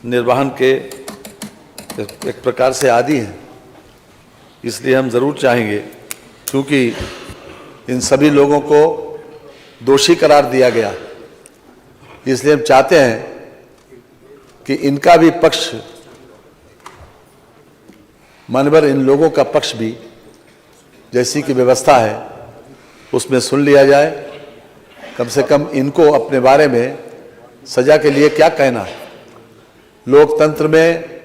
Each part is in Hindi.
निर्वहन के एक प्रकार से आदी हैं। इसलिए हम ज़रूर चाहेंगे, क्योंकि इन सभी लोगों को दोषी करार दिया गया, इसलिए हम चाहते हैं कि इनका भी पक्ष, मानवर इन लोगों का पक्ष भी जैसी कि व्यवस्था है उसमें सुन लिया जाए। कम से कम इनको अपने बारे में सजा के लिए क्या कहना है। लोकतंत्र में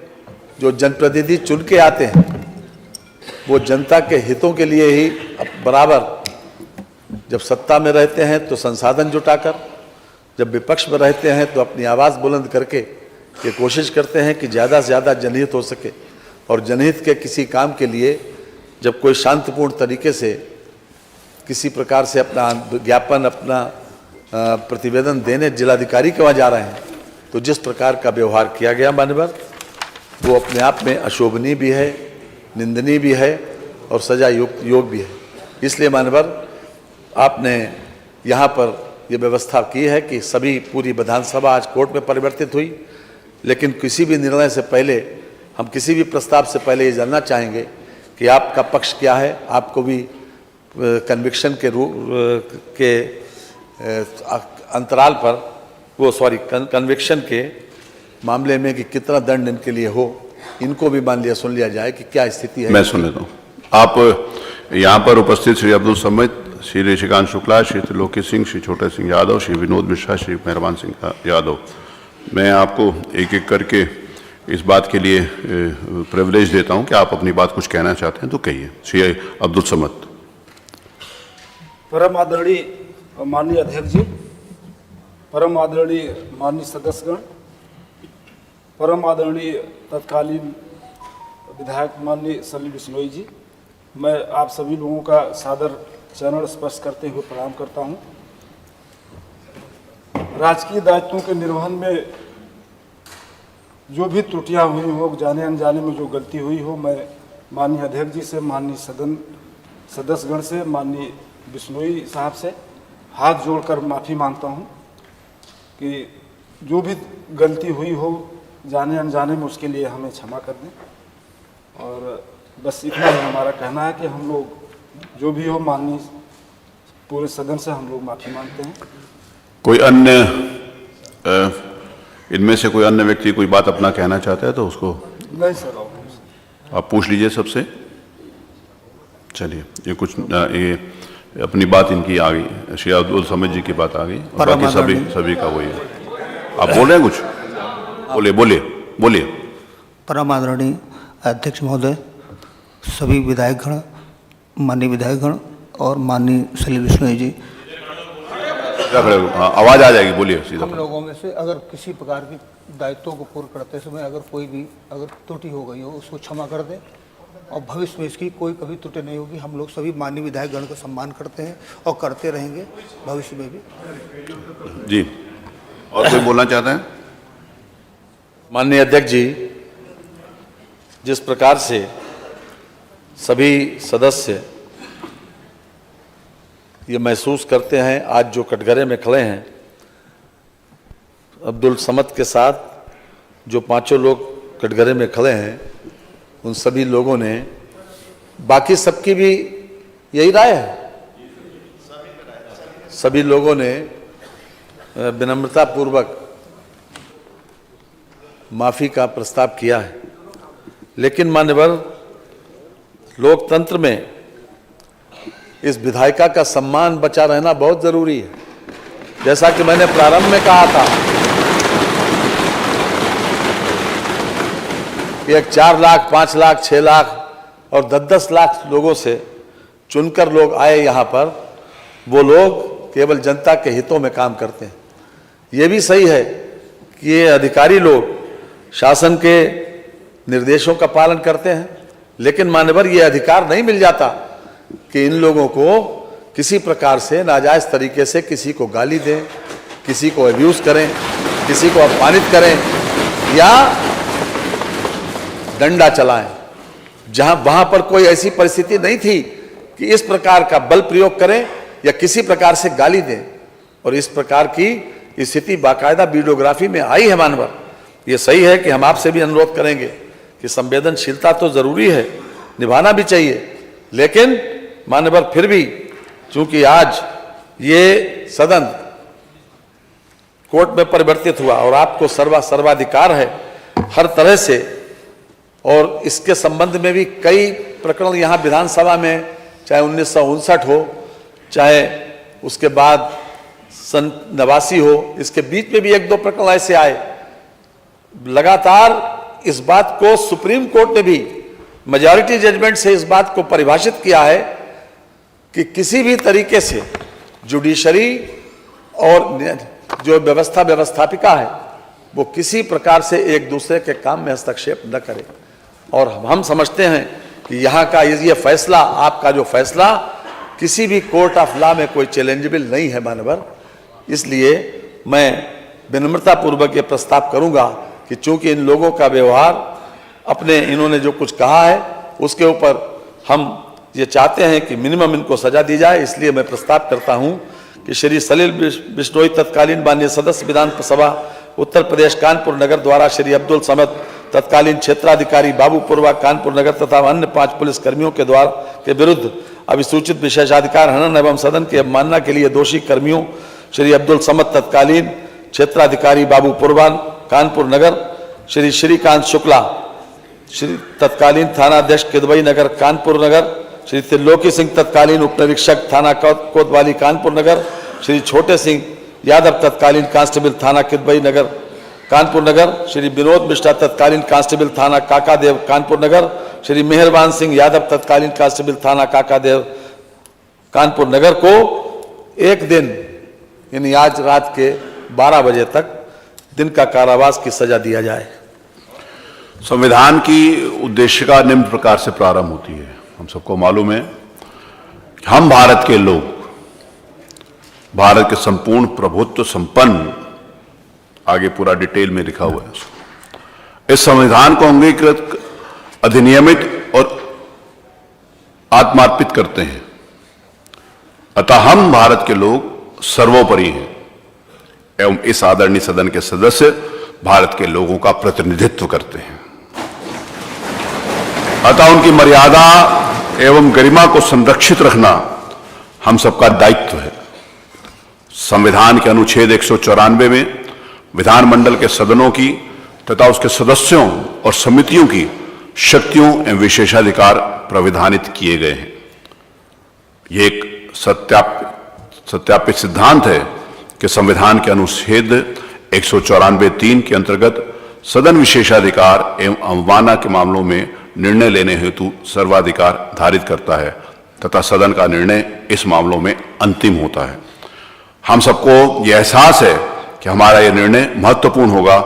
जो जनप्रतिनिधि चुन के आते हैं वो जनता के हितों के लिए ही बराबर, जब सत्ता में रहते हैं तो संसाधन जुटाकर, जब विपक्ष में रहते हैं तो अपनी आवाज़ बुलंद करके ये कोशिश करते हैं कि ज़्यादा से ज़्यादा जनहित हो सके। और जनहित के किसी काम के लिए जब कोई शांतिपूर्ण तरीके से किसी प्रकार से अपना ज्ञापन, अपना प्रतिवेदन देने जिलाधिकारी के वहाँ जा रहे हैं, तो जिस प्रकार का व्यवहार किया गया मान्यवर, वो अपने आप में अशोभनीय भी है, निंदनीय भी है और सजा योग भी है। इसलिए मान्यवर आपने यहाँ पर ये व्यवस्था की है कि सभी पूरी विधानसभा आज कोर्ट में परिवर्तित हुई, लेकिन किसी भी निर्णय से पहले, हम किसी भी प्रस्ताव से पहले ये जानना चाहेंगे कि आपका पक्ष क्या है। आपको भी कन्विक्शन के अंतराल पर कन्विक्शन के मामले में कि कितना दंड इनके लिए हो, इनको भी मान लिया, सुन लिया जाए कि क्या स्थिति है। मैं सुन लेता हूँ। आप यहाँ पर उपस्थित श्री अब्दुल समद, श्री ऋषिकांत शुक्ला, श्री त्रिलोकी सिंह, श्री छोटे सिंह यादव, श्री विनोद मिश्रा, श्री मेहरबान सिंह यादव, मैं आपको एक एक करके इस बात के लिए प्रिविलेज देता हूं कि आप अपनी बात कुछ कहना चाहते हैं तो कहिए। श्री अब्दुल समद। परम आदरणीय माननीय अध्यक्ष जी, परम आदरणीय माननीय सदस्यगण, परम आदरणीय तत्कालीन विधायक माननीय सलीम बिश्नोई जी, मैं आप सभी लोगों का सादर चरण स्पर्श करते हुए प्रणाम करता हूं। राजकीय दायित्वों के निर्वहन में जो भी त्रुटियां हुई हो, जाने अनजाने में जो गलती हुई हो, मैं माननीय अध्यक्ष जी से, माननीय सदन सदस्यगण से, माननीय बिश्नोई साहब से हाथ जोड़कर माफ़ी मांगता हूं कि जो भी गलती हुई हो जाने अनजाने में, उसके लिए हमें क्षमा कर दें। और बस इतना ही हमारा कहना है कि हम लोग जो भी हो, माननीय पूरे सदन से हम लोग माफ़ी मांगते हैं। कोई अन्य इनमें से कोई अन्य व्यक्ति कोई बात अपना कहना चाहता है तो उसको? नहीं सर, आप पूछ लीजिए सबसे। चलिए, ये कुछ ये अपनी बात इनकी आ गई, श्री अब्दुल समद जी की बात आ गई, और बाकी सभी का वही है। आप बोल रहे हैं कुछ? बोलिए। परम आदरणीय अध्यक्ष महोदय, सभी विधायकगण, माननीय विधायकगण और माननीय सलीम बिश्नोई जी, आवाज आ जाएगी, बोलिए सीधा। हम लोगों में से अगर किसी प्रकार की दायित्वों को पूर्ण करते समय अगर कोई भी त्रुटि हो गई हो, उसको क्षमा कर दें और भविष्य में इसकी कोई कभी त्रुटि नहीं होगी। हम लोग सभी माननीय विधायकगण का सम्मान करते हैं और करते रहेंगे भविष्य में भी। जी, और कोई बोलना चाहता है? माननीय अध्यक्ष जी, जिस प्रकार से सभी सदस्य ये महसूस करते हैं, आज जो कटघरे में खड़े हैं, अब्दुल समद के साथ जो पांचों लोग कटघरे में खड़े हैं, उन सभी लोगों ने, बाकी सबकी भी यही राय है, सभी लोगों ने विनम्रता पूर्वक माफ़ी का प्रस्ताव किया है। लेकिन मान्यवर, लोकतंत्र में इस विधायिका का सम्मान बचा रहना बहुत ज़रूरी है। जैसा कि मैंने प्रारंभ में कहा था कि एक 4 लाख, 5 लाख, 6 लाख और 10-10 लाख लोगों से चुनकर लोग आए यहाँ पर, वो लोग केवल जनता के हितों में काम करते हैं। ये भी सही है कि ये अधिकारी लोग शासन के निर्देशों का पालन करते हैं, लेकिन मान्यवर ये अधिकार नहीं मिल जाता कि इन लोगों को किसी प्रकार से नाजायज़ तरीके से किसी को गाली दें, किसी को अब्यूज़ करें, किसी को अपमानित करें या डंडा चलाएं। जहां वहां पर कोई ऐसी परिस्थिति नहीं थी कि इस प्रकार का बल प्रयोग करें या किसी प्रकार से गाली दें, और इस प्रकार की स्थिति बाकायदा वीडियोग्राफी में आई है मानवर। ये सही है कि हम आपसे भी अनुरोध करेंगे कि संवेदनशीलता तो जरूरी है, निभाना भी चाहिए, लेकिन मान्यवर फिर भी चूंकि आज ये सदन कोर्ट में परिवर्तित हुआ और आपको सर्वाधिकार है हर तरह से, और इसके संबंध में भी कई प्रकरण यहाँ विधानसभा में, चाहे 1959 हो, चाहे उसके बाद सन 89 हो, इसके बीच में भी 1-2 प्रकरण ऐसे आए। लगातार इस बात को सुप्रीम कोर्ट ने भी मेजॉरिटी जजमेंट से इस बात को परिभाषित किया है कि किसी भी तरीके से जुडिशरी और जो व्यवस्थापिका है वो किसी प्रकार से एक दूसरे के काम में हस्तक्षेप न करे। और हम समझते हैं कि यहाँ का ये फैसला, आपका जो फैसला किसी भी कोर्ट ऑफ लॉ में कोई चैलेंजेबल नहीं है मानवर। इसलिए मैं विनम्रता पूर्वक ये प्रस्ताव करूंगा कि चूंकि इन लोगों का व्यवहार, अपने इन्होंने जो कुछ कहा है उसके ऊपर हम ये चाहते हैं कि मिनिमम इनको सजा दी जाए, इसलिए मैं प्रस्ताव करता हूं कि श्री सलील बिश्नोई तत्कालीन माननीय सदस्य विधानसभा उत्तर प्रदेश कानपुर नगर द्वारा श्री अब्दुल समद तत्कालीन क्षेत्राधिकारी बाबूपुरवा कानपुर नगर तथा अन्य 5 पुलिस कर्मियों के के विरुद्ध अभिसूचित विशेषाधिकार हनन एवं सदन की अवमानना के लिए दोषी कर्मियों श्री अब्दुल समद तत्कालीन क्षेत्राधिकारी बाबूपुरवा कानपुर नगर, श्री श्रीकांत शुक्ला श्री तत्कालीन थानाध्यक्ष किदवई नगर कानपुर नगर, श्री त्रिलोकी सिंह तत्कालीन उप निरीक्षक थाना कोतवाली कानपुर नगर, श्री छोटे सिंह यादव तत्कालीन कांस्टेबल थाना किदवई नगर कानपुर नगर, श्री विनोद मिश्रा तत्कालीन कांस्टेबल थाना काकादेव कानपुर नगर, श्री मेहरबान सिंह यादव तत्कालीन कांस्टेबल थाना काकादेव कानपुर नगर को 1 दिन यानी आज रात के 12 बजे तक दिन का कारावास की सजा दिया जाए। संविधान की उद्देशिका निम्न प्रकार से प्रारंभ होती है। हम सबको मालूम है कि हम भारत के लोग, भारत के संपूर्ण प्रभुत्व संपन्न, आगे पूरा डिटेल में लिखा हुआ है, इस संविधान को अंगीकृत, अधिनियमित और आत्मार्पित करते हैं। अतः हम भारत के लोग सर्वोपरि हैं एवं इस आदरणीय सदन के सदस्य भारत के लोगों का प्रतिनिधित्व करते हैं। अतः उनकी मर्यादा एवं गरिमा को संरक्षित रखना हम सबका दायित्व है। संविधान के अनुच्छेद 194 में विधानमंडल के सदनों की तथा उसके सदस्यों और समितियों की शक्तियों एवं विशेषाधिकार प्राविधानित किए गए हैं। यह एक सत्यापित सिद्धांत है कि संविधान के अनुच्छेद 194(3) के अंतर्गत सदन विशेषाधिकार एवं अवमानना के मामलों में निर्णय लेने हेतु सर्वाधिकार धारित करता है तथा सदन का निर्णय इस मामलों में अंतिम होता है। हम सबको यह एहसास है कि हमारा यह निर्णय महत्वपूर्ण होगा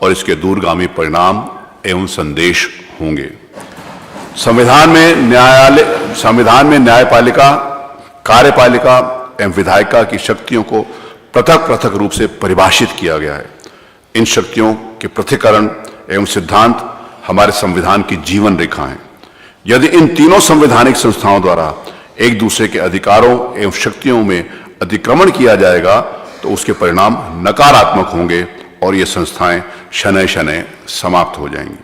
और इसके दूरगामी परिणाम एवं संदेश होंगे। संविधान में न्यायपालिका, कार्यपालिका एवं विधायिका की शक्तियों को पृथक पृथक रूप से परिभाषित किया गया है। इन शक्तियों के पृथक्करण एवं सिद्धांत हमारे संविधान की जीवन रेखा हैं। यदि इन तीनों संवैधानिक संस्थाओं द्वारा एक दूसरे के अधिकारों एवं शक्तियों में अतिक्रमण किया जाएगा तो उसके परिणाम नकारात्मक होंगे और ये संस्थाएं शनैः शनैः समाप्त हो जाएंगी।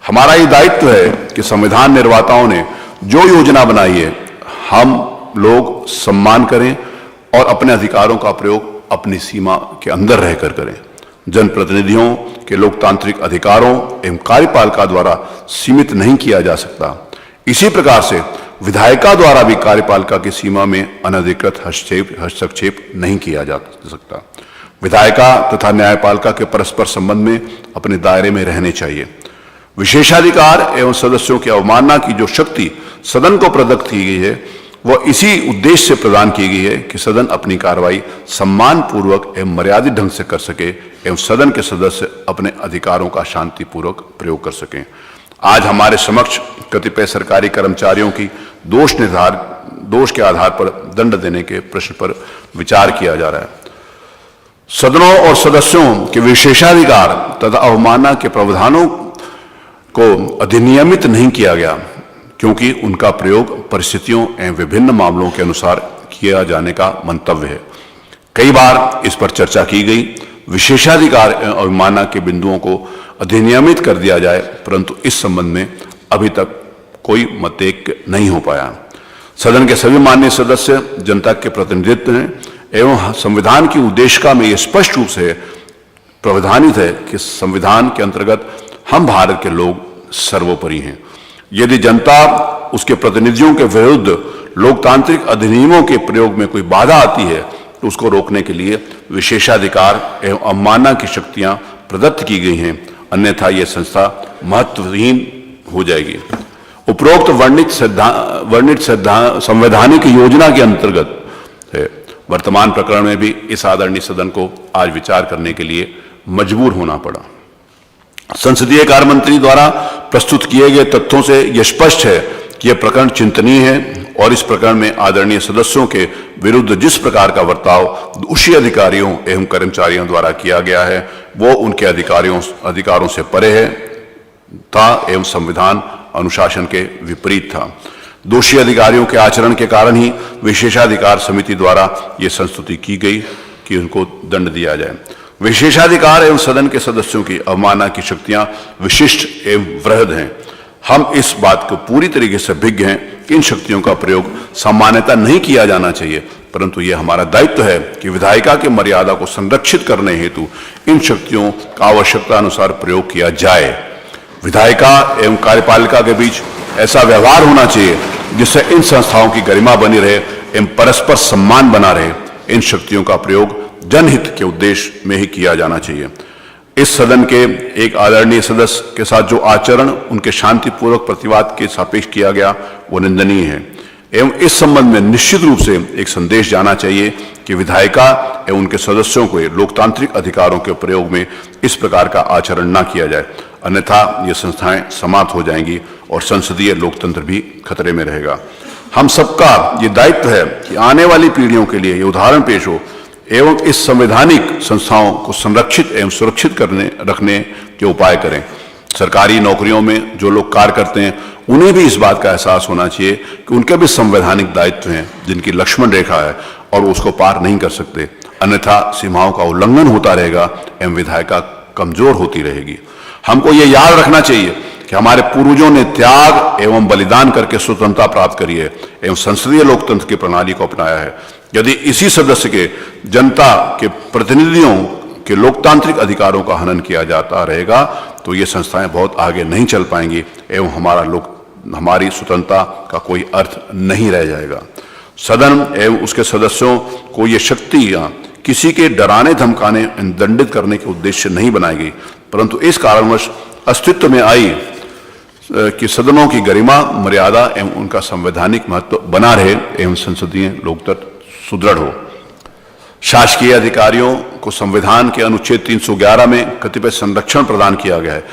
हमारा ये दायित्व है कि संविधान निर्माताओं ने जो योजना बनाई है हम लोग सम्मान करें और अपने अधिकारों का प्रयोग अपनी सीमा के अंदर रहकर करें। जनप्रतिनिधियों के लोकतांत्रिक अधिकारों एवं कार्यपालिका द्वारा सीमित नहीं किया जा सकता। इसी प्रकार से विधायिका द्वारा भी कार्यपालिका की सीमा में अनधिकृत हस्तक्षेप नहीं किया जा सकता। विधायिका तथा न्यायपालिका के परस्पर संबंध में अपने दायरे में रहने चाहिए। विशेषाधिकार एवं सदस्यों की अवमानना की जो शक्ति सदन को प्रदत्त की गई है वह इसी उद्देश्य से प्रदान की गई है कि सदन अपनी कार्रवाई सम्मान पूर्वक एवं मर्यादित ढंग से कर सके एवं सदन के सदस्य अपने अधिकारों का शांतिपूर्वक प्रयोग कर सकें। आज हमारे समक्ष कतिपय सरकारी कर्मचारियों की दोष के आधार पर दंड देने के प्रश्न पर विचार किया जा रहा है। सदनों और सदस्यों के विशेषाधिकार तथा अवमानना के प्रावधानों को अधिनियमित नहीं किया गया क्योंकि उनका प्रयोग परिस्थितियों एवं विभिन्न मामलों के अनुसार किया जाने का मंतव्य है। कई बार इस पर चर्चा की गई विशेषाधिकार अवमानना के बिंदुओं को अधिनियमित कर दिया जाए, परंतु इस संबंध में अभी तक कोई मतैक्य नहीं हो पाया। सदन के सभी माननीय सदस्य जनता के प्रतिनिधित्व हैं एवं संविधान की उद्देशिका में यह स्पष्ट रूप से प्रावधानित है कि संविधान के अंतर्गत हम भारत के लोग सर्वोपरि हैं। यदि जनता उसके प्रतिनिधियों के विरुद्ध लोकतांत्रिक अधिनियमों के प्रयोग में कोई बाधा आती है तो उसको रोकने के लिए विशेषाधिकार एवं अवमानना की शक्तियां प्रदत्त की गई हैं, अन्यथा यह संस्था महत्वहीन हो जाएगी। उपरोक्त वर्णित संवैधानिक योजना के अंतर्गत है। वर्तमान प्रकरण में भी इस आदरणीय सदन को आज विचार करने के लिए मजबूर होना पड़ा। संसदीय कार्य मंत्री द्वारा प्रस्तुत किए गए तथ्यों से यह स्पष्ट है कि यह प्रकरण चिंतनीय है और इस प्रकरण में आदरणीय सदस्यों के विरुद्ध जिस प्रकार का बर्ताव दोषी अधिकारियों एवं कर्मचारियों द्वारा किया गया है वो उनके अधिकारों से परे है था एवं संविधान अनुशासन के विपरीत था। दोषी अधिकारियों के आचरण के कारण ही विशेषाधिकार समिति द्वारा ये संस्तुति की गई कि उनको दंड दिया जाए। विशेषाधिकार एवं सदन के सदस्यों की अवमानना की शक्तियां विशिष्ट एवं वृहद हैं। हम इस बात को पूरी तरीके से भिज्ञ हैं कि इन शक्तियों का प्रयोग सामान्यतः नहीं किया जाना चाहिए, परंतु यह हमारा दायित्व है कि विधायिका की मर्यादा को संरक्षित करने हेतु इन शक्तियों का आवश्यकता अनुसार प्रयोग किया जाए। विधायिका एवं कार्यपालिका के बीच ऐसा व्यवहार होना चाहिए जिससे इन संस्थाओं की गरिमा बनी रहे एवं परस्पर सम्मान बना रहे। इन शक्तियों का प्रयोग जनहित के उद्देश्य में ही किया जाना चाहिए। इस सदन के एक आदरणीय सदस्य के साथ जो आचरण उनके शांतिपूर्वक प्रतिवाद के सापेक्ष किया गया वो निंदनीय है एवं इस संबंध में निश्चित रूप से एक संदेश जाना चाहिए कि विधायिका एवं उनके सदस्यों को लोकतांत्रिक अधिकारों के प्रयोग में इस प्रकार का आचरण न किया जाए, अन्यथा ये संस्थाएं समाप्त हो जाएंगी और संसदीय लोकतंत्र भी खतरे में रहेगा। हम सबका ये दायित्व है कि आने वाली पीढ़ियों के लिए ये उदाहरण पेश हो एवं इस संवैधानिक संस्थाओं को संरक्षित एवं सुरक्षित रखने के उपाय करें। सरकारी नौकरियों में जो लोग कार्य करते हैं उन्हें भी इस बात का एहसास होना चाहिए कि उनके भी संवैधानिक दायित्व हैं जिनकी लक्ष्मण रेखा है और उसको पार नहीं कर सकते, अन्यथा सीमाओं का उल्लंघन होता रहेगा एवं विधायिका कमजोर होती रहेगी। हमको ये याद रखना चाहिए कि हमारे पूर्वजों ने त्याग एवं बलिदान करके स्वतंत्रता प्राप्त करी है एवं संसदीय लोकतंत्र की प्रणाली को अपनाया है। यदि इसी सदस्य के जनता के प्रतिनिधियों के लोकतांत्रिक अधिकारों का हनन किया जाता रहेगा तो ये संस्थाएं बहुत आगे नहीं चल पाएंगी एवं हमारी स्वतंत्रता का कोई अर्थ नहीं रह जाएगा। सदन एवं उसके सदस्यों को ये शक्तियां किसी के डराने धमकाने दंडित करने के उद्देश्य नहीं बनाई गई, परंतु इस कारणवश अस्तित्व में आई कि सदनों की गरिमा मर्यादा एवं उनका संवैधानिक महत्व बना रहे एवं संसदीय लोकतंत्र सुदृढ़ हो। शासकीय अधिकारियों को संविधान के अनुच्छेद 311 में कतिपय संरक्षण प्रदान किया गया है